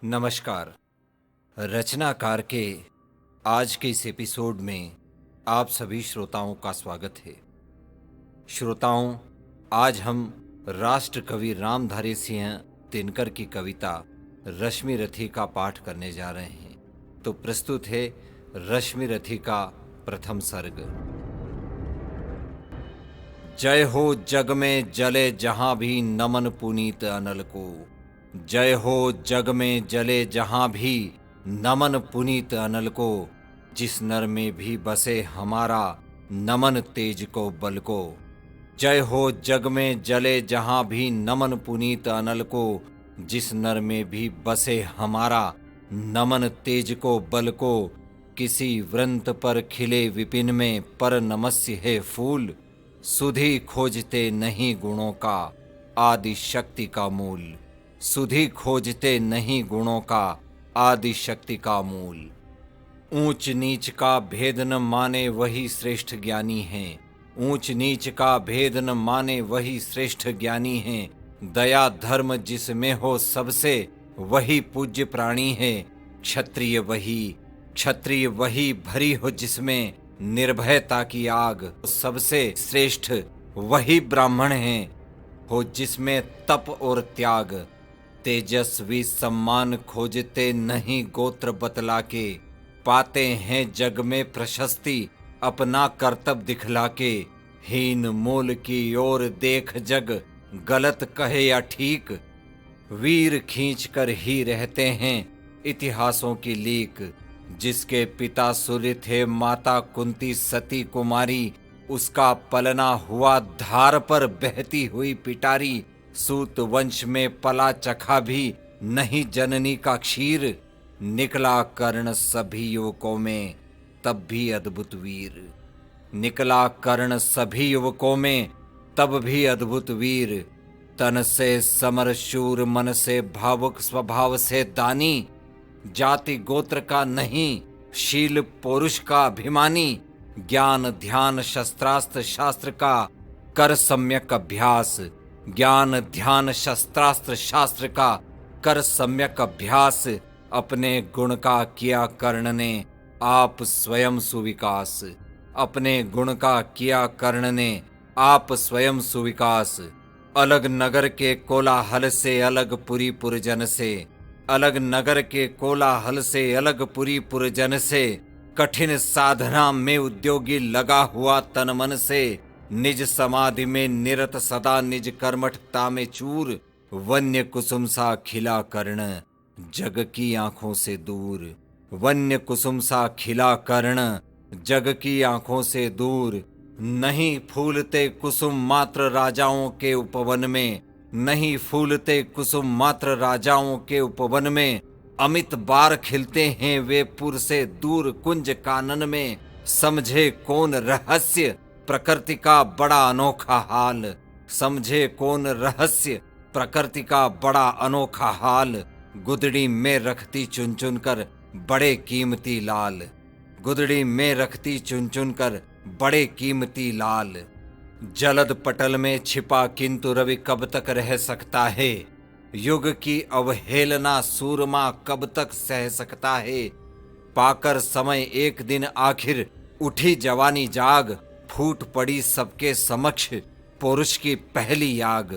नमस्कार। रचनाकार के आज के इस एपिसोड में आप सभी श्रोताओं का स्वागत है। श्रोताओं, आज हम राष्ट्र कवि रामधारी सिंह दिनकर की कविता रश्मि रथी का पाठ करने जा रहे हैं। तो प्रस्तुत है रश्मि रथी का प्रथम सर्ग। जय हो जग में जले जहां भी नमन पुनीत अनल को। जय हो जग में जले जहां भी नमन पुनीत अनल को। जिस नर में भी बसे हमारा नमन तेज को बल को। जय हो जग में जले जहां भी नमन पुनीत अनल को। जिस नर में भी बसे हमारा नमन तेज को बल को। किसी वृंत पर खिले विपिन में पर नमस्य है फूल। सुधि खोजते नहीं गुणों का आदि शक्ति का मूल। सुधि खोजते नहीं गुणों का आदि शक्ति का मूल। ऊंच नीच का भेद न माने वही श्रेष्ठ ज्ञानी है। ऊंच नीच का भेद न माने वही श्रेष्ठ ज्ञानी है। दया धर्म जिसमें हो सबसे वही पूज्य प्राणी है। क्षत्रिय वही भरी हो जिसमें निर्भयता की आग। सबसे श्रेष्ठ वही ब्राह्मण है हो जिसमें तप और त्याग। तेजस्वी सम्मान खोजते नहीं गोत्र बतला के। पाते हैं जग में प्रशस्ति अपना कर्तव्य दिखला के। हीन मूल की ओर देख जग गलत कहे या ठीक। वीर खींच कर ही रहते हैं इतिहासों की लीक। जिसके पिता सूर्य थे माता कुंती सती कुमारी। उसका पलना हुआ धार पर बहती हुई पिटारी। सूत वंश में पला चखा भी नहीं जननी का क्षीर। निकला कर्ण सभी युवकों में तब भी अद्भुत वीर। निकला कर्ण सभी युवकों में तब भी अद्भुत वीर। तन से समर शूर मन से भावुक स्वभाव से दानी। जाति गोत्र का नहीं शील पौरुष का अभिमानी। ज्ञान ध्यान शस्त्रास्त्र शास्त्र का कर सम्यक अभ्यास। ज्ञान ध्यान शस्त्रास्त्र शास्त्र का कर सम्यक अभ्यास। अपने गुण का किया कर्ण ने आप स्वयं सुविकास। अपने गुण का किया कर्ण ने आप स्वयं सुविकास। अलग नगर के कोलाहल से अलग पुरी पुरजन से। अलग नगर के कोलाहल से अलग पुरी पुरजन से। कठिन साधना में उद्योगी लगा हुआ तन मन से। निज समाधि में निरत सदा निज कर्मठता में चूर। वन्य कुसुम सा खिला कर्ण जग की आंखों से दूर। वन्य कुसुम सा खिला कर्ण जग की आंखों से दूर। नहीं फूलते कुसुम मात्र राजाओं के उपवन में। नहीं फूलते कुसुम मात्र राजाओं के उपवन में। अमित बार खिलते हैं वे पुर से दूर कुंज कानन में। समझे कौन रहस्य प्रकृति का बड़ा अनोखा हाल। समझे कौन रहस्य प्रकृति का बड़ा अनोखा हाल। गुदड़ी में रखती चुन चुन कर बड़े कीमती लाल। गुदड़ी में रखती चुन चुन कर बड़े कीमती लाल। जलद पटल में छिपा किंतु रवि कब तक रह सकता है। युग की अवहेलना सूरमा कब तक सह सकता है। पाकर समय एक दिन आखिर उठी जवानी जाग। फूट पड़ी सबके समक्ष पुरुष की पहली आग।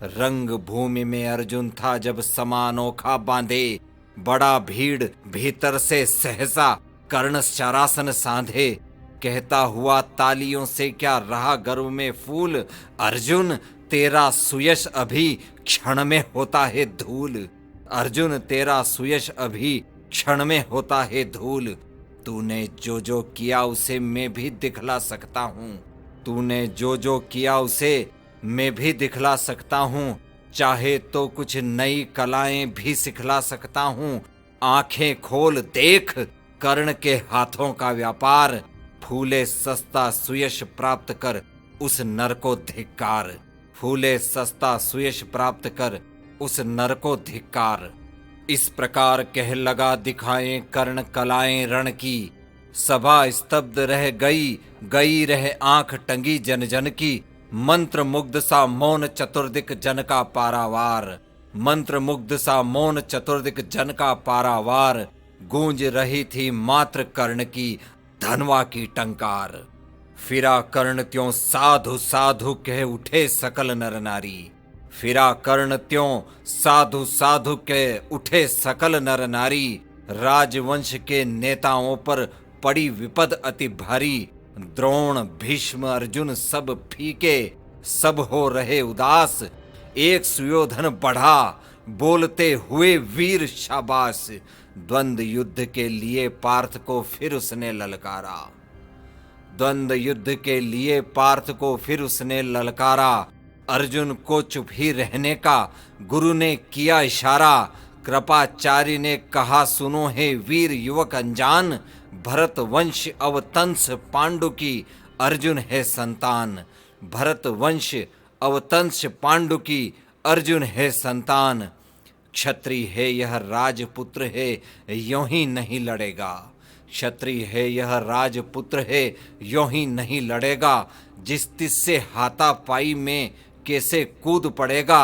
रंग भूमि में अर्जुन था जब समानोखा बांधे। बड़ा भीड़ भीतर से सहसा कर्ण शरासन सांधे। कहता हुआ तालियों से क्या रहा गर्व में फूल। अर्जुन तेरा सुयश अभी क्षण में होता है धूल। अर्जुन तेरा सुयश अभी क्षण में होता है धूल। तूने जो जो किया उसे मैं भी दिखला सकता हूँ। तूने जो जो किया उसे मैं भी दिखला सकता हूँ। चाहे तो कुछ नई कलाएं भी सिखला सकता हूँ। आंखें खोल देख कर्ण के हाथों का व्यापार। फूले सस्ता सुयश प्राप्त कर उस नर को धिक्कार। फूले सस्ता सुयश प्राप्त कर उस नर को धिक्कार। इस प्रकार कह लगा दिखाएं कर्ण कलाएं रण की। सभा स्तब्ध रह गई रह आंख टंगी जन जन की। मंत्र मुग्ध सा मौन चतुर्दिक जन का पारावार। मंत्र मुग्ध सा मौन चतुर्दिक जन का पारावार, गूंज रही थी मात्र कर्ण की धनवा की टंकार। फिरा कर्ण त्यों साधु साधु कह उठे सकल नर नारी, फिरा कर्ण त्यों साधु साधु कह उठे सकल नर नारी। राजवंश के नेताओं पर पड़ी विपद अति भारी, द्रोण भीष्म अर्जुन सब फीके सब हो रहे उदास। एक सुयोधन बढ़ा बोलते हुए वीर शाबाश, द्वंद्व युद्ध के लिए पार्थ को फिर उसने ललकारा, द्वंद्व युद्ध के लिए पार्थ को फिर उसने ललकारा। अर्जुन को चुप ही रहने का गुरु ने किया इशारा, कृपाचार्य ने कहा सुनो हे वीर युवक अनजान, भरत वंश अवतंस पांडु की अर्जुन है संतान, भरत वंश अवतंस पांडु की अर्जुन है संतान। क्षत्रिय है यह राजपुत्र है यों ही नहीं लड़ेगा, क्षत्रिय है यह राजपुत्र है यों ही नहीं लड़ेगा। जिस तिससे हाथापाई में कैसे कूद पड़ेगा,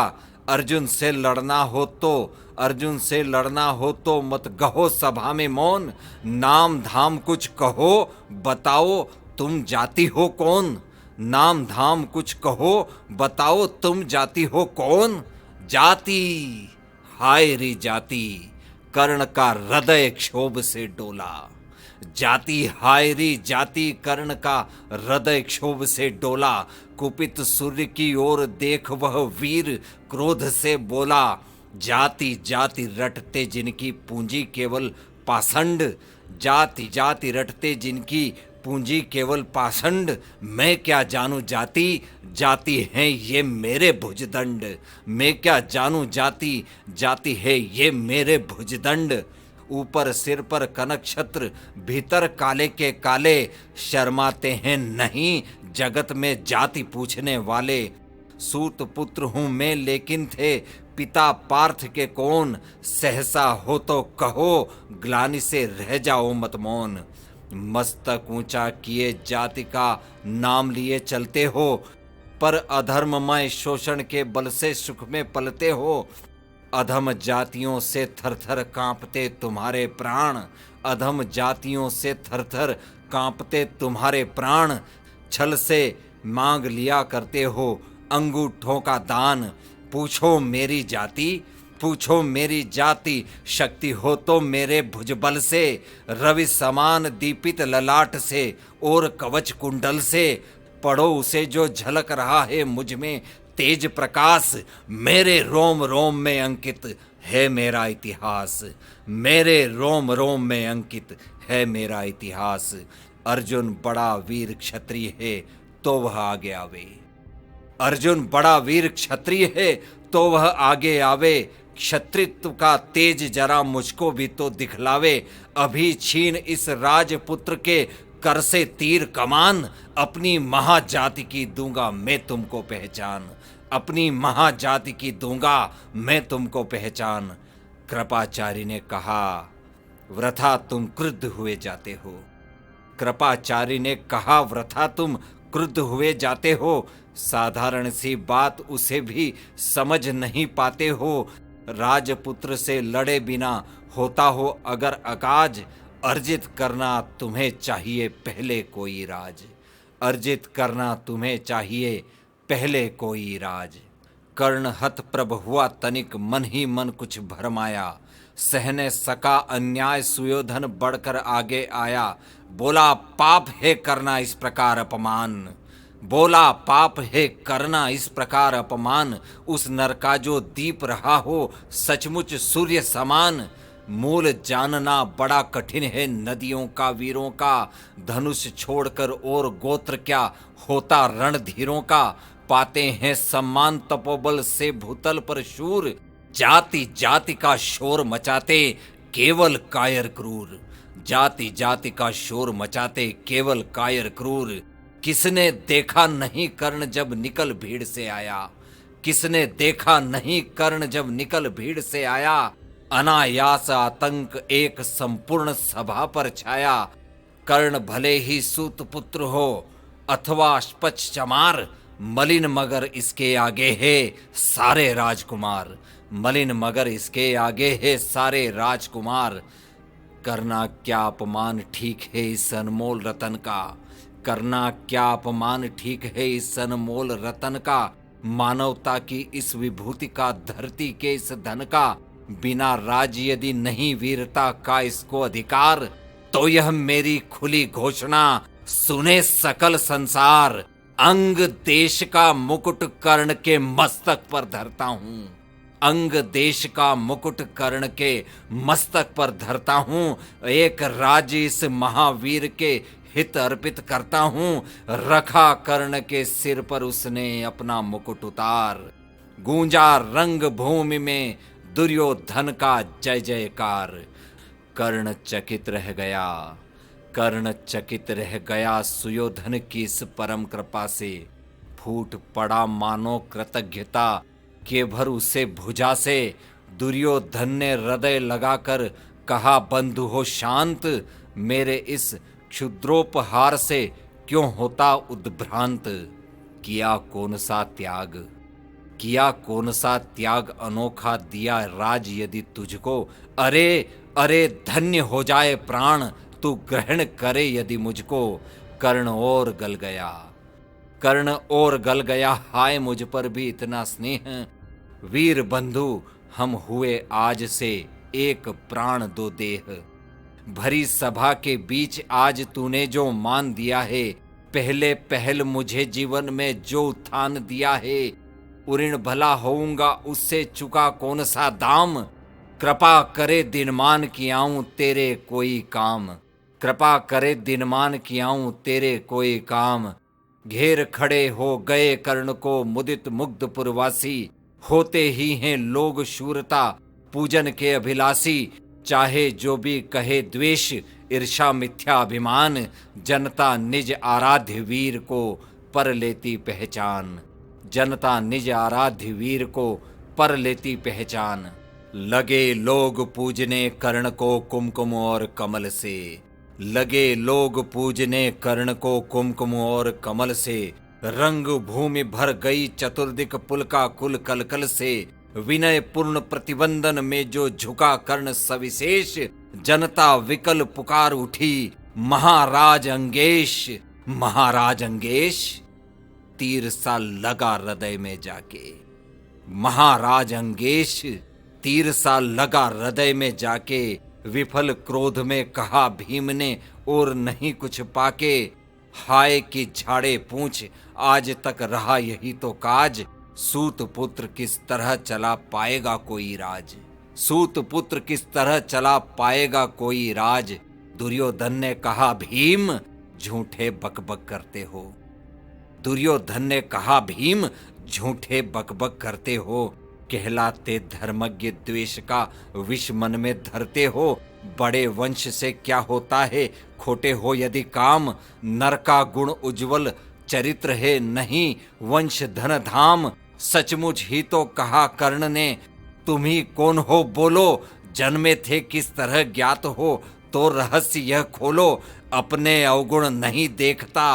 अर्जुन से लड़ना हो तो अर्जुन से लड़ना हो तो मत कहो सभा में मौन, नाम धाम कुछ कहो बताओ तुम जाति हो कौन, नाम धाम कुछ कहो बताओ तुम जाति हो कौन। जाति हाय रे जाति, कर्ण का हृदय क्षोभ से डोला, जाति हाय रे जाति, कर्ण का हृदय क्षोभ से डोला। कुपित सूर्य की ओर देख वह वीर क्रोध से बोला, जाति जाति रटते जिनकी पूंजी केवल पाषंड, जाति जाति रटते जिनकी पूंजी केवल पाषंड। मैं क्या जानूं जाति, जाति है ये मेरे भुजदंड, मैं क्या जानूं जाति, जाति है ये मेरे भुजदंड। ऊपर सिर पर कनक छत्र भीतर काले के काले, शर्माते हैं नहीं जगत में जाति पूछने वाले। सूत पुत्र हूं मैं लेकिन थे पिता पार्थ के कौन, सहसा हो तो कहो ग्लानि से रह जाओ मत मौन। मस्तक ऊंचा किए जाति का नाम लिए चलते हो, पर अधर्ममय शोषण के बल से सुख में पलते हो। अधम जातियों से थरथर कांपते तुम्हारे प्राण, अधम जातियों से थरथर कांपते तुम्हारे प्राण। छल से मांग लिया करते हो अंगूठों का दान, पूछो मेरी जाति, पूछो मेरी जाति, शक्ति हो तो मेरे भुजबल से, रवि समान दीपित ललाट से और कवच कुंडल से। पढ़ो उसे जो झलक रहा है मुझ में तेज प्रकाश, मेरे रोम रोम में अंकित है मेरा इतिहास, मेरे रोम रोम में अंकित है मेरा इतिहास। अर्जुन बड़ा वीर क्षत्रिय है तो वह आगे आवे, अर्जुन बड़ा वीर क्षत्रिय है तो वह आगे आवे। क्षत्रित्व का तेज जरा मुझको भी तो दिखलावे, अभी छीन इस राजपुत्र के कर से तीर कमान। अपनी महाजाति की दूंगा मैं तुमको पहचान, अपनी महाजाति की दूंगा मैं तुमको पहचान। कृपाचार्य ने कहा वृथा तुम क्रुद्ध हुए जाते हो, कृपाचार्य ने कहा वृथा तुम क्रुद्ध हुए जाते हो। साधारण सी बात उसे भी समझ नहीं पाते हो, राजपुत्र से लड़े बिना होता हो अगर अकाज। अर्जित करना तुम्हें चाहिए पहले कोई राज, अर्जित करना तुम्हें चाहिए पहले कोई राज। कर्ण हत प्रभ हुआ तनिक मन ही मन कुछ भरमाया, सहने सका अन्याय सुयोधन बढ़कर आगे आया। बोला पाप है करना इस प्रकार अपमान, बोला पाप है करना इस प्रकार अपमान। उस नर का जो दीप रहा हो सचमुच सूर्य समान। मूल जानना बड़ा कठिन है नदियों का वीरों का, धनुष छोड़कर और गोत्र क्या होता रणधीरों का। पाते हैं सम्मान तपोबल से भूतल पर शूर, जाति जाति का शोर मचाते केवल कायर क्रूर, जाति जाति का शोर मचाते केवल कायर क्रूर। किसने देखा नहीं कर्ण जब निकल भीड़ से आया, किसने देखा नहीं कर्ण जब निकल भीड़ से आया। अनायास आतंक एक संपूर्ण सभा पर छाया। कर्ण भले ही सूत पुत्र हो अथवा अश्पच चमार, मलिन मगर इसके आगे है सारे राजकुमार, मलिन मगर इसके आगे है सारे राजकुमार। करना क्या अपमान ठीक है इस अनमोल रतन का, करना क्या अपमान ठीक है इस अनमोल रतन का। मानवता की इस विभूति का, धरती के इस धन का, बिना राज यदि नहीं वीरता का इसको अधिकार, तो यह मेरी खुली घोषणा सुने सकल संसार। अंग देश का मुकुट कर्ण के मस्तक पर धरता हूँ, अंग देश का मुकुट कर्ण के मस्तक पर धरता हूँ। एक राज्य इस महावीर के हित अर्पित करता हूँ। रखा कर्ण के सिर पर उसने अपना मुकुट उतार। गूंजा रंग भूमि में दुर्योधन का जय जयकार। कर्ण चकित रह गया, कर्ण चकित रह गया सुयोधन की इस परम कृपा से। फूट पड़ा मानो कृतज्ञता के भर उसे भुजा से। दुर्योधन ने हृदय लगाकर कहा, बंधु हो शांत, मेरे इस क्षुद्रोपहार से क्यों होता उद्भ्रांत। किया कौन सा त्याग, किया कौन सा त्याग अनोखा, दिया राज यदि तुझको। अरे अरे धन्य हो जाए प्राण, तू ग्रहण करे यदि मुझको। कर्ण और गल गया, कर्ण और गल गया, हाय मुझ पर भी इतना स्नेह। वीर बंधु हम हुए आज से एक प्राण दो देह। भरी सभा के बीच आज तूने जो मान दिया है, पहले पहल मुझे जीवन में जो उत्थान दिया है, उऋण भला होऊंगा उससे चुका कौन सा दाम। कृपा करे दिनमान कियाऊं तेरे कोई काम, कृपा करे दिनमान कियाऊं तेरे कोई काम। घेर खड़े हो गए कर्ण को मुदित मुग्ध पुरवासी, होते ही हैं लोग शूरता पूजन के अभिलाषी। चाहे जो भी कहे द्वेष ईर्षा मिथ्या अभिमान, जनता निज आराध्य वीर को पर लेती पहचान, जनता निज आराध्य वीर को पर लेती पहचान। लगे लोग पूजने कर्ण को कुमकुम और कमल से, लगे लोग पूजने कर्ण को कुमकुम और कमल से। रंग भूमि भर गई चतुर्दिक पुलका कुल कलकल से। विनय पूर्ण प्रतिबंधन में जो झुका कर्ण सविशेष, जनता विकल पुकार उठी, महाराज अंगेश, महाराज अंगेश। तीर सा लगा हृदय में जाके, महाराज अंगेश, तीर सा लगा हृदय में जाके। विफल क्रोध में कहा भीम ने और नहीं कुछ पाके, हाय की झाड़े पूछ आज तक रहा यही तो काज। सूत पुत्र किस तरह चला पाएगा कोई राज, सूत पुत्र किस तरह चला पाएगा कोई राज। दुर्योधन ने कहा भीम झूठे बकबक करते हो, दुर्योधन ने कहा भीम झूठे बकबक करते हो। कहलाते धर्मज्ञ द्वेष का विष मन में धरते हो। बड़े वंश से क्या होता है खोटे हो यदि काम, नर का गुण उज्जवल चरित्र है नहीं वंश धन धाम। सचमुच ही तो कहा कर्ण ने, तुम ही कौन हो बोलो, जन्मे थे किस तरह ज्ञात हो तो रहस्य यह खोलो। अपने अवगुण नहीं देखता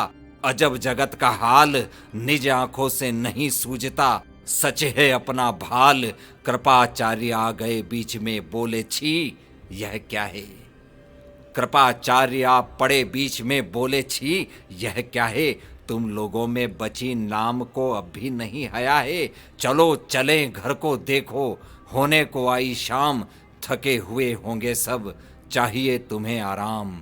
अजब जगत का हाल, निज आंखों से नहीं सूझता सच है अपना भाल। कृपाचार्य आ गए बीच में बोले छी यह क्या है, कृपाचार्य आप पड़े बीच में बोले छी यह क्या है। तुम लोगों में बची नाम को अब भी नहीं हया है। चलो चलें घर को देखो, होने को आई शाम। थके हुए होंगे सब, चाहिए तुम्हें आराम।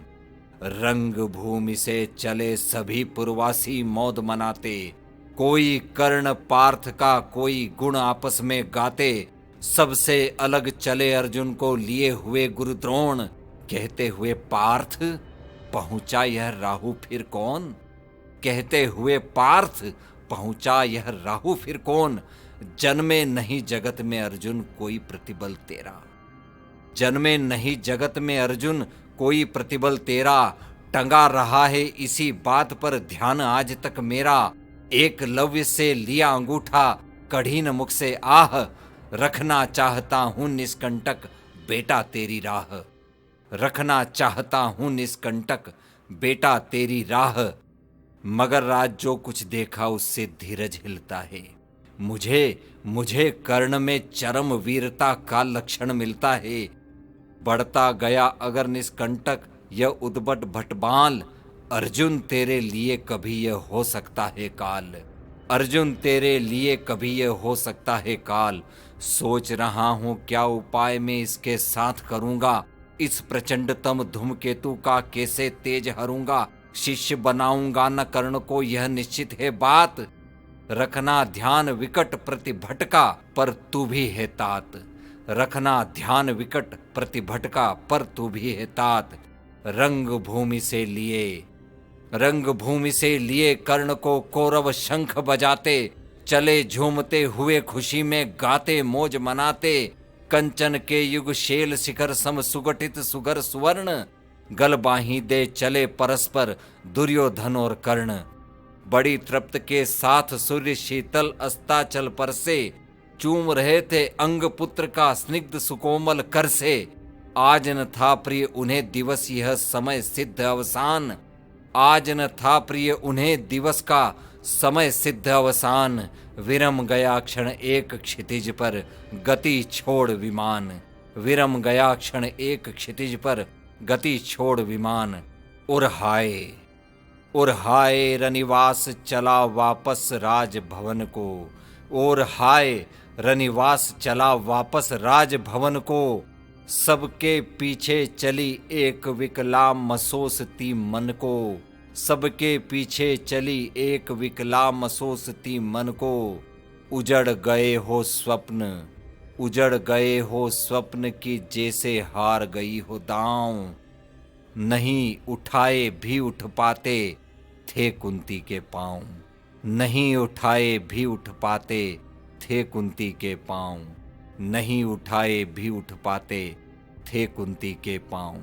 रंग भूमि से चले सभी पुरवासी मौज मनाते, कोई कर्ण पार्थ का कोई गुण आपस में गाते। सबसे अलग चले अर्जुन को लिए हुए गुरु द्रोण, कहते हुए पार्थ पहुंचा यह राहु फिर कौन, कहते हुए पार्थ पहुंचा यह राहु फिर कौन। जन्मे नहीं जगत में अर्जुन कोई प्रतिबल तेरा, जन्मे नहीं जगत में अर्जुन कोई प्रतिबल तेरा। टंगा रहा है इसी बात पर ध्यान आज तक मेरा। एक लव्य से लिया अंगूठा कढ़ीन मुख से आह, रखना चाहता हूं निष्कंटक बेटा तेरी राह, रखना चाहता हूं निष्कंटक बेटा तेरी राह। मगर राज जो कुछ देखा उससे धीरज हिलता है, मुझे मुझे कर्ण में चरम वीरता का लक्षण मिलता है। बढ़ता गया अगर निष्कंटक यह उद्भट भटबाल, अर्जुन तेरे लिए कभी यह हो सकता है काल। अर्जुन तेरे लिए कभी यह हो सकता है काल। सोच रहा हूं क्या उपाय मैं इसके साथ करूंगा। इस प्रचंडतम धूमकेतु का कैसे तेज हरूंगा। शिष्य बनाऊंगा न कर्ण को यह निश्चित है बात। रखना ध्यान विकट प्रतिभटका पर तू भी है तात। रखना ध्यान विकट प्रतिभटका पर तू भी है तात। रंग भूमि से लिए कर्ण को कौरव शंख बजाते, चले झूमते हुए खुशी में गाते मौज मनाते। कंचन के युग शैल शिखर सम सुगठित सुगर सुवर्ण, गल बाही दे चले परस्पर दुर्योधन और कर्ण। बड़ी तृप्त के साथ सूर्य शीतल अस्ताचल पर से, चूम रहे थे अंग पुत्र का स्निग्ध सुकोमल कर से। आज न था प्रिय उन्हें दिवस यह समय सिद्ध अवसान। आज न था प्रिय उन्हें दिवस का समय सिद्ध अवसान। विरम गया क्षण एक क्षितिज पर गति छोड़ विमान। विरम गया क्षण एक क्षितिज पर गति छोड़ विमान। और हाय रनिवास चला वापस राजभवन को। और हाय रनिवास चला वापस राजभवन को। सबके पीछे चली एक विकलाम मसोसती मन को। सबके पीछे चली एक विकलाम मसोसती मन को। उजड़ गए हो स्वप्न की जैसे हार गई हो दांव। नहीं उठाए भी उठ पाते थे कुंती के पांव। नहीं उठाए भी उठ पाते थे कुंती के पांव। नहीं उठाए भी उठ पाते थे कुंती के पांव।